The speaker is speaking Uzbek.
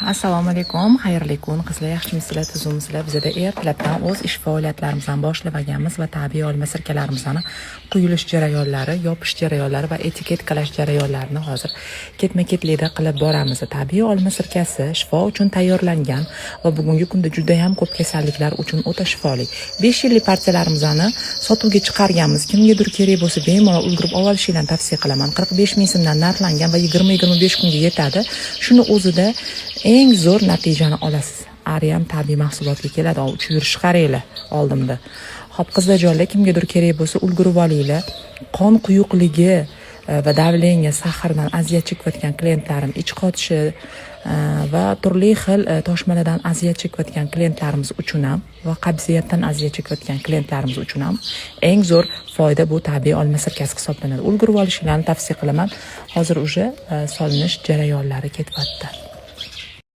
Assalomu alaykum, xayrli kun, qizlar, yaxshimisizlar, tuzumsizlar. Bizda ertalabdan o'z ish faoliyatlarimizdan boshlaganmiz va tabiiy olma sirkalarimizning quyilish jarayonlari, yopish jarayonlari va etiketkalash jarayonlarini hozir ketma-ketlikda qilib boramiz. Tabiiy olma sirkasi shifo uchun tayyorlangan va bugungi kunda juda ham ko'p kasalliklar uchun o'ta shifoli. 5 yillik partiyalarimizni sotuvga chiqarganmiz. Kimgadir kerak bo'lsa, bemalol ulgurib olishinglarni tavsiya qilaman. 45 ming so'mdan narxlangan va 20-25 kunga yetadi. Shuni o'zida eng zo'r natijani olasiz. Ariyam tabiiy mahsulotga keladi. Uch yurish qaranglar oldimda. Xo'p, qizlarjonlar, kimgadir kerak bo'lsa ulgurib olinglar. Qon quyuqligi va davleniya, sahardan aziyat chekayotgan klientlarim, ich qotishi va turli xil toshmalardan aziyat chekayotgan klientlarimiz uchun ham va qabziyatdan aziyat chekayotgan klientlarimiz uchun ham eng zo'r foyda bu tabiiy olma sirkasi hisoblanadi. Ulgurib olishinglarni tavsiya qilaman. Hozir solinish jarayonlari ketyapti.